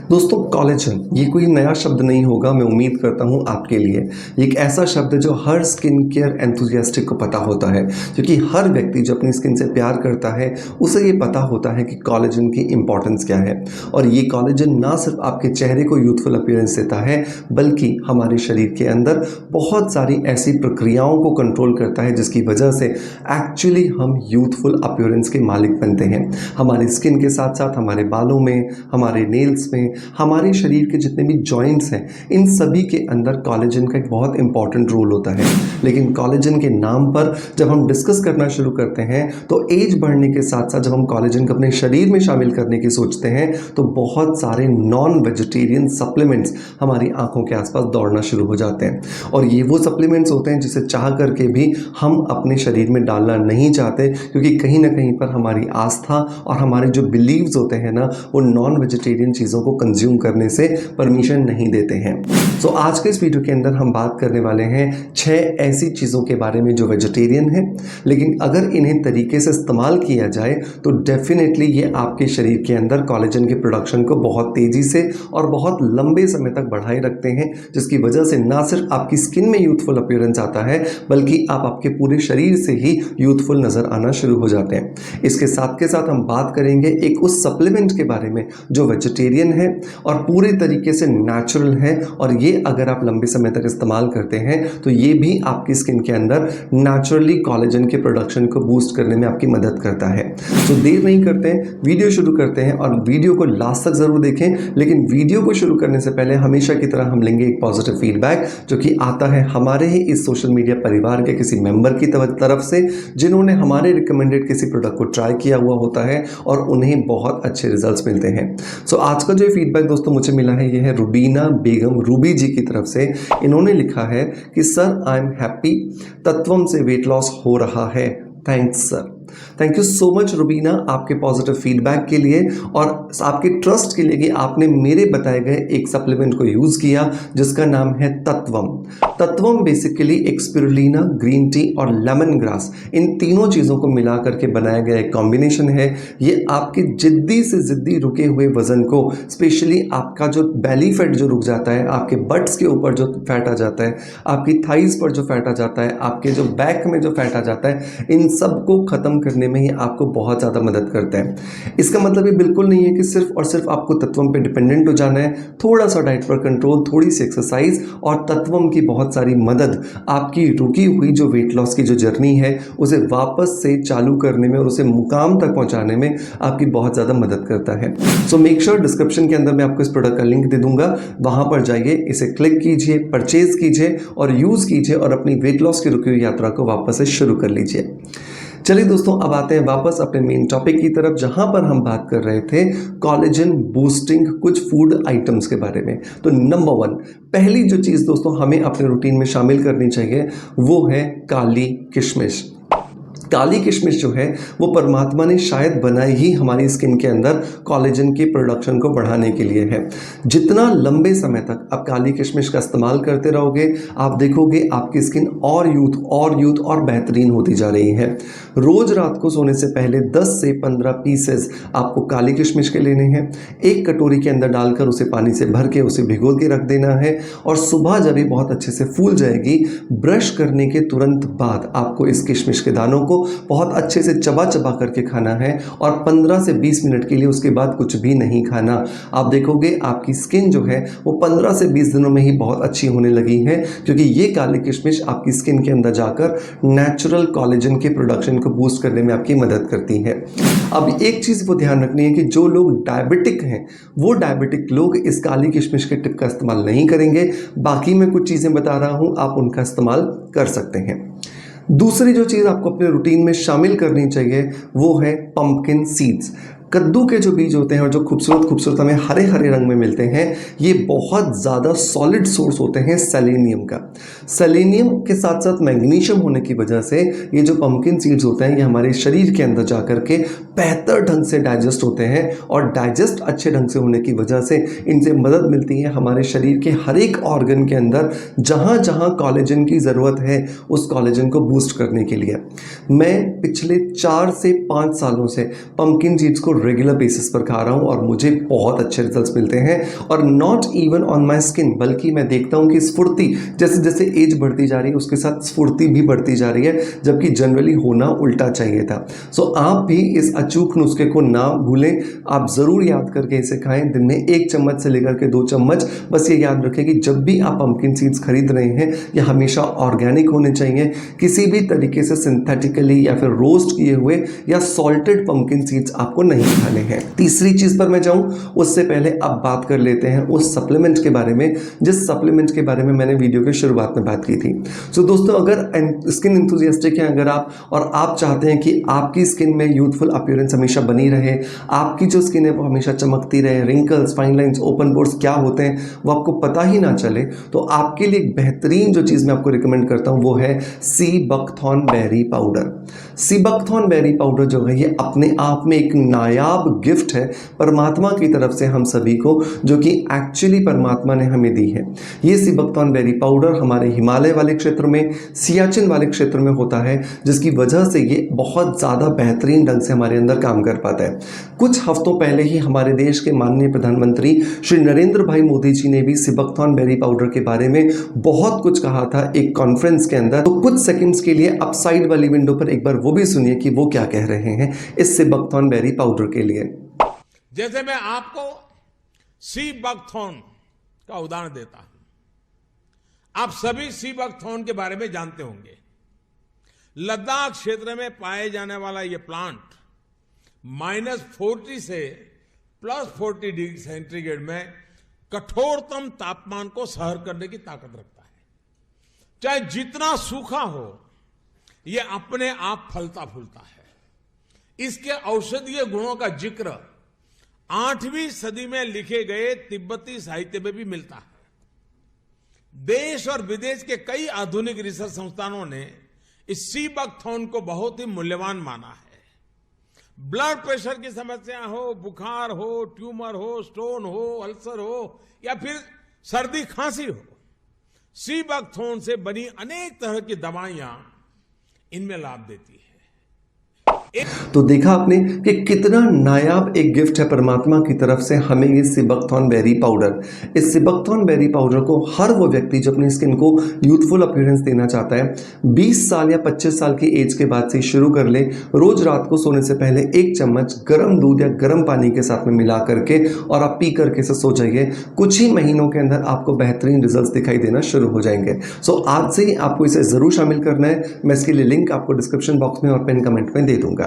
दोस्तों कोलेजन ये कोई नया शब्द नहीं होगा, मैं उम्मीद करता हूँ आपके लिए। ये एक ऐसा शब्द है जो हर स्किन केयर एंथुसियास्टिक को पता होता है, क्योंकि हर व्यक्ति जो अपनी स्किन से प्यार करता है उसे ये पता होता है कि कोलेजन की इंपॉर्टेंस क्या है। और ये कोलेजन ना सिर्फ आपके चेहरे को यूथफुल अपीयरेंस देता है, बल्कि हमारे शरीर के अंदर बहुत सारी ऐसी प्रक्रियाओं को कंट्रोल करता है जिसकी वजह से एक्चुअली हम यूथफुल अपीयरेंस के मालिक बनते हैं। हमारी स्किन के साथ साथ हमारे बालों में, हमारे नेल्स में, हमारे शरीर के जितने भी जॉइंट्स हैं, इन सभी के अंदर कोलेजन का एक बहुत इंपॉर्टेंट रोल होता है। लेकिन कोलेजन के नाम पर जब हम डिस्कस करना शुरू करते हैं तो एज बढ़ने के साथ साथ जब हम कोलेजन को अपने शरीर में शामिल करने की सोचते हैं तो बहुत सारे नॉन वेजिटेरियन सप्लीमेंट्स हमारी आंखों के आसपास दौड़ना शुरू हो जाते हैं। और ये वो सप्लीमेंट्स होते हैं जिसे चाह करके भी हम अपने शरीर में डालना नहीं चाहते, क्योंकि कहीं ना कहीं पर हमारी आस्था और हमारे जो बिलीव्स होते हैं ना, वो नॉन वेजिटेरियन चीज़ों को कंज्यूम करने से परमिशन नहीं देते हैं। सो आज के इस वीडियो के अंदर हम बात करने वाले हैं 6 ऐसी चीज़ों के बारे में जो वेजिटेरियन है, लेकिन अगर इन्हें तरीके से इस्तेमाल किया जाए तो डेफिनेटली ये आपके शरीर के अंदर कोलेजन के प्रोडक्शन को बहुत तेज़ी से और बहुत लंबे समय तक बढ़ाए रखते हैं, जिसकी वजह से ना सिर्फ आपकी स्किन में यूथफुल अपीयरेंस आता है, बल्कि आप आपके पूरे शरीर से ही यूथफुल नज़र आना शुरू हो जाते हैं। इसके साथ के साथ हम बात करेंगे एक उस सप्लीमेंट के बारे में जो वेजिटेरियन है और पूरे तरीके से नेचुरल है, और ये अगर आप लंबे समय तक इस्तेमाल करते हैं तो ये भी आपकी स्किन के अंदर नेचुरली कोलेजन के प्रोडक्शन को बूस्ट करने में आपकी मदद करता है। तो देर नहीं करते हैं, वीडियो शुरू करते हैं, और वीडियो को लास्ट तक ज़रूर देखें। लेकिन वीडियो को शुरू करने से पहले हमेशा की तरह हम लेंगे एक पॉजिटिव फीडबैक जो कि आता है हमारे ही इस सोशल मीडिया परिवार के किसी मेंबर की तरफ से, जिन्होंने हमारे रिकमेंडेड किसी प्रोडक्ट को ट्राई किया हुआ होता है और उन्हें बहुत अच्छे रिजल्ट्स मिलते हैं। सो आज का जो फीडबैक दोस्तों मुझे मिला है, यह है रुबीना बेगम रूबी जी की तरफ से। इन्होंने लिखा है कि सर आई एम हैप्पी, तत्वम से वेट लॉस हो रहा है, thanks sir. Thank you so much Rubina आपके पॉजिटिव फीडबैक के लिए और आपके ट्रस्ट के लिए कि आपने मेरे बताए गए एक सप्लीमेंट को यूज़ किया जिसका नाम है तत्वम। तत्वम बेसिकली एक स्पिरुलिना, ग्रीन टी और लेमन ग्रास, इन तीनों चीज़ों को मिला करके बनाया गया एक कॉम्बिनेशन है। ये आपके जिद्दी से जिद्दी रुके हुए वजन को, स्पेशली आपका जो बेली फैट जो रुक जाता है, आपके बट्स के ऊपर जो फैट आ जाता है, आपकी थाइज पर जो फैट आ जाता है, आपके जो बैक में जो फैट आ जाता है, इन सब को ख़त्म करने में ही आपको बहुत ज़्यादा मदद करता है। इसका मतलब ये बिल्कुल नहीं है कि सिर्फ और सिर्फ आपको तत्वम पे डिपेंडेंट हो जाना है। थोड़ा सा डाइट पर कंट्रोल, थोड़ी सी एक्सरसाइज और तत्वम की बहुत सारी मदद आपकी रुकी हुई जो वेट लॉस की जो जर्नी है उसे वापस से चालू करने में और उसे मुकाम तक पहुंचाने में आपकी बहुत ज़्यादा मदद करता है। सो मेक श्योर डिस्क्रिप्शन के अंदर मैं आपको इस प्रोडक्ट का लिंक दे दूंगा, वहां पर जाइए, इसे क्लिक कीजिए, परचेज कीजिए और यूज़ कीजिए और अपनी वेट लॉस की रुकी हुई यात्रा को वापस से शुरू कर लीजिए। चलिए दोस्तों, अब आते हैं वापस अपने मेन टॉपिक की तरफ, जहां पर हम बात कर रहे थे कोलेजन बूस्टिंग कुछ फूड आइटम्स के बारे में। तो नंबर 1, पहली जो चीज़ दोस्तों हमें अपने रूटीन में शामिल करनी चाहिए वो है काली किशमिश। काली किशमिश जो है वो परमात्मा ने शायद बनाई ही हमारी स्किन के अंदर कोलेजन के प्रोडक्शन को बढ़ाने के लिए है। जितना लंबे समय तक आप काली किशमिश का इस्तेमाल करते रहोगे, आप देखोगे आपकी स्किन और यूथ और बेहतरीन होती जा रही है। रोज रात को सोने से पहले 10 से 15 पीसेस आपको काली किशमिश के लेने हैं। एक कटोरी के अंदर डालकर उसे पानी से भर के उसे भिगो के रख देना है, और सुबह जब ये बहुत अच्छे से फूल जाएगी, ब्रश करने के तुरंत बाद आपको इस किशमिश के दानों को बहुत अच्छे से चबा चबा करके खाना है, और 15 से 20 मिनट के लिए उसके बाद कुछ भी नहीं खाना। आप देखोगे आपकी स्किन जो है वो 15 से 20 दिनों में ही बहुत अच्छी होने लगी है, क्योंकि ये काली किशमिश आपकी स्किन के अंदर जाकर नेचुरल कोलेजन के प्रोडक्शन को बूस्ट करने में आपकी मदद करती है। अब एक चीज़ को ध्यान रखनी है कि जो लोग डायबिटिक हैं वो डायबिटिक लोग इस काली किशमिश के टिप का इस्तेमाल नहीं करेंगे। बाकी मैं कुछ चीज़ें बता रहा हूँ, आप उनका इस्तेमाल कर सकते हैं। दूसरी जो चीज़ आपको अपने रूटीन में शामिल करनी चाहिए वो है पंपकिन सीड्स। कद्दू के जो बीज होते हैं और जो खूबसूरत हमें हरे हरे रंग में मिलते हैं, ये बहुत ज़्यादा सॉलिड सोर्स होते हैं सेलेनियम का। सेलेनियम के साथ साथ मैग्नीशियम होने की वजह से ये जो पंपकिन सीड्स होते हैं ये हमारे शरीर के अंदर जाकर के बेहतर ढंग से डाइजेस्ट होते हैं, और डाइजेस्ट अच्छे ढंग से होने की वजह से इनसे मदद मिलती है हमारे शरीर के हर एक ऑर्गन के अंदर जहाँ जहाँ कोलेजन की ज़रूरत है उस कोलेजन को बूस्ट करने के लिए। मैं पिछले 4 से 5 सालों से पंपकिन सीड्स को रेगुलर बेसिस पर खा रहा हूँ और मुझे बहुत अच्छे रिजल्ट्स मिलते हैं। और not even on my skin, बल्कि मैं देखता हूँ कि स्फूर्ति जैसे जैसे एज बढ़ती जा रही है उसके साथ स्फूर्ति भी बढ़ती जा रही है, जबकि जनरली होना उल्टा चाहिए था। सो आप भी इस अचूक नुस्खे को ना भूलें, आप ज़रूर याद करके इसे खाएं। दिन में 1 चम्मच से लेकर के 2 चम्मच। बस ये याद रखें कि जब भी आप पंपकिन सीड्स खरीद रहे हैं ये हमेशा ऑर्गेनिक होने चाहिए, किसी भी तरीके से सिंथेटिकली या फिर रोस्ट किए हुए या सॉल्टेड पंपकिन सीड्स आपको नहीं खाने हैं। तीसरी चीज़ पर मैं जाऊं उससे पहले अब बात कर लेते हैं उस सप्लीमेंट के बारे में जिस सप्लीमेंट के बारे में मैंने वीडियो के शुरुआत में बात की थी। सो दोस्तों, अगर स्किन एंथुसियास्टिक हैं अगर आप और आप चाहते हैं कि आपकी स्किन में यूथफुल अपीयरेंस हमेशा बनी रहे, आपकी जो स्किन है वो हमेशा चमकती रहे, wrinkles, fine lines, open pores क्या होते हैं वो आपको पता ही ना चले, तो आपके लिए एक बेहतरीन जो चीज़ मैं आपको रिकमेंड करता हूँ वो है sea buckthorn berry powder. Sea buckthorn berry powder जो है ये अपने आप में एक नायाब गिफ्ट है परमात्मा की तरफ से हम सभी को, जो कि एक्चुअली परमात्मा ने हमें दी है। ये सी बकथॉर्न बेरी पाउडर हमारे हिमालय वाले क्षेत्र में, सियाचिन वाले क्षेत्र में होता है, जिसकी वजह से ये बहुत ज़्यादा बेहतरीन ढंग से हमारे अंदर काम कर पाता है। कुछ हफ्तों पहले ही हमारे देश के माननीय प्रधानमंत्री श्री नरेंद्र भाई मोदी जी ने भी सी बकथॉर्न बेरी पाउडर के बारे में बहुत कुछ कहा था एक कॉन्फ्रेंस के अंदर। तो कुछ सेकंड्स के लिए अप साइड वाली विंडो पर एक बार वो भी सुनिए कि वो क्या कह रहे हैं इस सी बकथॉर्न बेरी पाउडर के लिए। जैसे मैं आपको सी बकथॉर्न का उदाहरण देता हूं। आप सभी सी बकथॉर्न के बारे में जानते होंगे। लद्दाख क्षेत्र में पाए जाने वाला यह प्लांट -40 से +40 डिग्री सेंटीग्रेड में कठोरतम तापमान को सहन करने की ताकत रखता है। चाहे जितना सूखा हो यह अपने आप फलता फूलता है। इसके औषधीय गुणों का जिक्र 8वीं सदी में लिखे गए तिब्बती साहित्य में भी मिलता है। देश और विदेश के कई आधुनिक रिसर्च संस्थानों ने इस सी बकथॉर्न को बहुत ही मूल्यवान माना है। ब्लड प्रेशर की समस्या हो, बुखार हो, ट्यूमर हो, स्टोन हो, अल्सर हो या फिर सर्दी खांसी हो, सी बकथॉर्न से बनी अनेक तरह की दवाइयां इनमें लाभ देती है। तो देखा आपने कि कितना नायाब एक गिफ्ट है परमात्मा की तरफ से हमें ये सी बकथॉर्न बेरी पाउडर। इस सी बकथॉर्न बेरी पाउडर को हर वो व्यक्ति जो अपनी स्किन को यूथफुल अपीयरेंस देना चाहता है 20 साल या 25 साल की एज के बाद से शुरू कर ले। रोज रात को सोने से पहले 1 चम्मच गर्म दूध या गर्म पानी के साथ में मिला करके और आप पी करके से सो जाइए। कुछ ही महीनों के अंदर आपको बेहतरीन रिजल्ट्स दिखाई देना शुरू हो जाएंगे। सो आज से ही आपको इसे जरूर शामिल करना है। मैं इसके लिए लिंक आपको डिस्क्रिप्शन बॉक्स में और पिन कमेंट में दे दूंगा।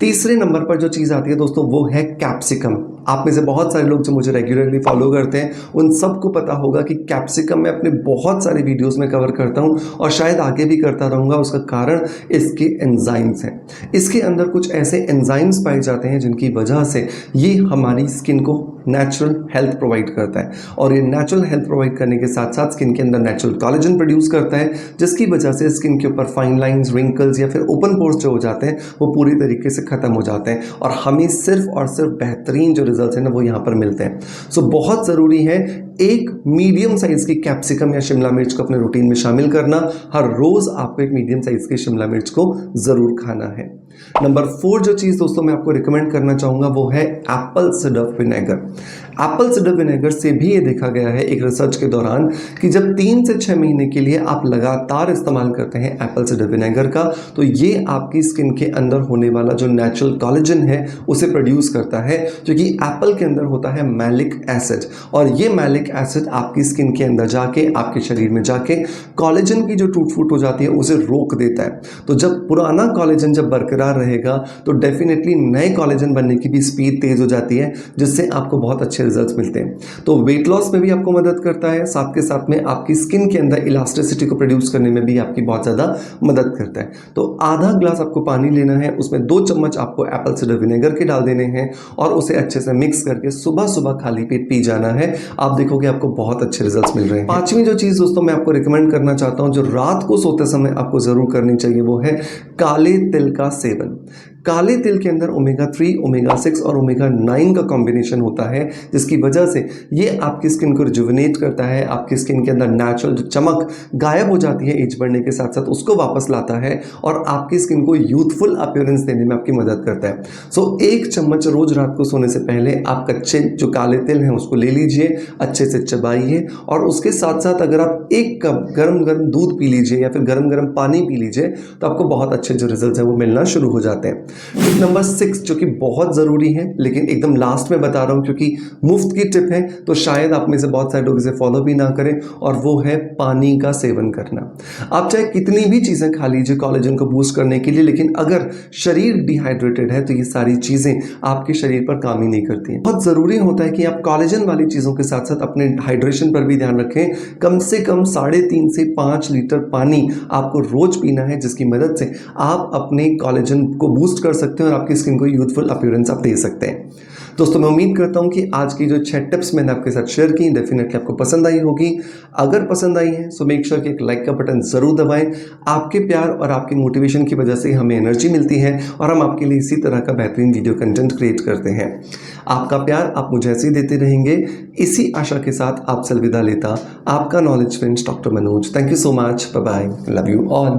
तीसरे नंबर पर जो चीज़ आती है दोस्तों वो है कैप्सिकम। आप में से बहुत सारे लोग जो मुझे रेगुलरली फॉलो करते हैं उन सबको पता होगा कि कैप्सिकम मैं अपने बहुत सारे वीडियोस में कवर करता हूं और शायद आगे भी करता रहूंगा। उसका कारण इसके एंजाइम्स हैं। इसके अंदर कुछ ऐसे एंजाइम्स पाए जाते हैं जिनकी वजह से ये हमारी स्किन को नेचुरल हेल्थ प्रोवाइड करता है और ये नेचुरल हेल्थ प्रोवाइड करने के साथ साथ स्किन के अंदर नेचुरल कोलेजन प्रोड्यूस करता है, जिसकी वजह से स्किन के ऊपर फाइन लाइंस, रिंकल्स या फिर ओपन पोर्स जो हो जाते हैं वो पूरी तरीके से खत्म हो जाते हैं और हमें सिर्फ और सिर्फ बेहतरीन जो रिजल्ट्स हैं ना वो यहाँ पर मिलते हैं। सो बहुत ज़रूरी है एक मीडियम साइज की कैप्सिकम या शिमला मिर्च को अपने रूटीन में शामिल करना। हर रोज आपको एक मीडियम साइज की शिमला मिर्च को जरूर खाना है। नंबर 4 जो चीज़ दोस्तों मैं आपको रिकमेंड करना चाहूँगा वो है Apple cider vinegar. Apple cider vinegar से भी ये देखा गया है एक रिसर्च के दौरान कि जब 3 से 6 महीने के लिए आप लगातार इस्तेमाल करते हैं एप्पल सिडर विनेगर का तो ये आपकी स्किन के अंदर होने वाला जो नेचुरल कोलेजन है उसे प्रोड्यूस करता है, जो कि एप्पल के अंदर होता है मैलिक एसिड। और ये मैलिक एसिड आपकी स्किन के अंदर जाके आपके शरीर में जाके कोलेजन की जो टूट फूट हो जाती है उसे रोक देता है। तो जब पुराना कोलेजन जब बरकरार रहेगा तो डेफिनेटली नए कोलेजन बनने की भी स्पीड तेज हो जाती है, जिससे आपको बहुत अच्छे रिजल्ट्स मिलते हैं। तो वेट लॉस में भी आपको मदद करता है, साथ के साथ में आपकी स्किन के अंदर इलास्टिसिटी को प्रोड्यूस करने में भी आपकी बहुत ज़्यादा मदद करता है। तो आधा ग्लास आपको पानी लेना है, उसमें 2 चम्मच आपको एप्पल सिडर विनेगर के डाल देने हैं और उसे अच्छे से मिक्स करके सुबह सुबह खाली पेट पी जाना है। आप देखोगे आपको बहुत अच्छे रिजल्ट्स मिल रहे हैं। 5वीं जो चीज़ दोस्तों मैं आपको रिकमेंड करना चाहता हूँ जो रात को सोते समय आपको ज़रूर करनी चाहिए वो है काले तिल का सेवन। काले तिल के अंदर ओमेगा 3, ओमेगा 6 और ओमेगा 9 का कॉम्बिनेशन होता है, जिसकी वजह से ये आपकी स्किन को रिजुविनेट करता है, आपकी स्किन के अंदर नेचुरल जो चमक गायब हो जाती है एज बढ़ने के साथ साथ उसको वापस लाता है और आपकी स्किन को यूथफुल अपीयरेंस देने में आपकी मदद करता है। सो 1 चम्मच रोज रात को सोने से पहले आप कच्चे जो काले तिल हैं उसको ले लीजिए, अच्छे से चबाइए और उसके साथ साथ अगर आप 1 कप गरम गरम दूध पी लीजिए या फिर गरम गरम पानी पी लीजिए तो आपको बहुत अच्छे जो रिजल्ट है वो मिलना शुरू हो जाते हैं। टिप नंबर 6 जो कि बहुत ज़रूरी है लेकिन एकदम लास्ट में बता रहा हूँ क्योंकि मुफ्त की टिप है तो शायद आप में से बहुत सारे लोग इसे फॉलो भी ना करें, और वो है पानी का सेवन करना। आप चाहे कितनी भी चीज़ें खा लीजिए कोलेजन को बूस्ट करने के लिए, लेकिन अगर शरीर डिहाइड्रेटेड है तो ये सारी चीज़ें आपके शरीर पर काम ही नहीं करती हैं। बहुत ज़रूरी होता है कि आप कोलेजन वाली चीज़ों के साथ साथ अपने हाइड्रेशन पर भी ध्यान रखें। कम से कम 3.5 से 5 लीटर पानी आपको रोज पीना है, जिसकी मदद से आप अपने कोलेजन को बूस्ट कर सकते हैं और आपकी स्किन को यूथफुल अपीयरेंस आप दे सकते हैं। दोस्तों मैं उम्मीद करता हूं कि आज की जो 6 टिप्स मैंने आपके साथ शेयर की डेफिनेटली आपको पसंद आई होगी। अगर पसंद आई है सो मेक श्योर कि एक लाइक का बटन जरूर दबाएं। आपके प्यार और आपकी मोटिवेशन की वजह से हमें एनर्जी मिलती है और हम आपके लिए इसी तरह का बेहतरीन वीडियो कंटेंट क्रिएट करते हैं। आपका प्यार आप मुझे ऐसे ही देते रहेंगे, इसी आशा के साथ आपसे अलविदा लेता आपका knowledge friends doctor Manoj. Thank you so much, bye bye, love you all.